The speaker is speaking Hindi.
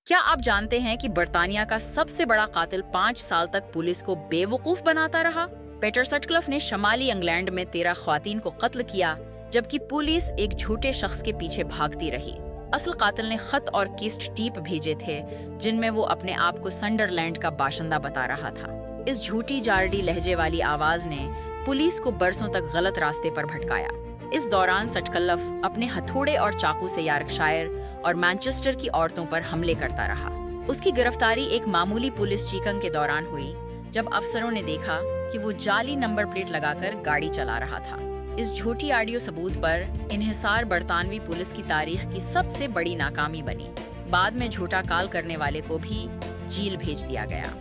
क्या आप जानते हैं कि बर्तानिया का सबसे बड़ा कातिल 5 साल तक पुलिस को बेवकूफ बनाता रहा? पीटर सटक्लिफ ने शमाली इंग्लैंड में 13 ख्वातीन को कत्ल किया, जबकि पुलिस एक झूठे शख्स के पीछे भागती रही। असल कातिल ने खत और किस्ट टीप भेजे थे, जिनमें वो अपने आप को संडरलैंड का बाशिंदा बता रहा था। इस झूठी जारडी लहजे वाली आवाज ने पुलिस को बरसों तक गलत रास्ते पर भटकाया। इस दौरान सटक्लिफ अपने हथौड़े और चाकू से यॉर्कशायर और मैनचेस्टर की औरतों पर हमले करता रहा। उसकी गिरफ्तारी एक मामूली पुलिस चीकंग के दौरान हुई, जब अफसरों ने देखा कि वो जाली नंबर प्लेट लगाकर गाड़ी चला रहा था। इस झूठी ऑडियो सबूत पर इन्हिसार बरतानवी पुलिस की तारीख की सबसे बड़ी नाकामी बनी। बाद में झूठा कॉल करने वाले को भी जेल भेज दिया गया।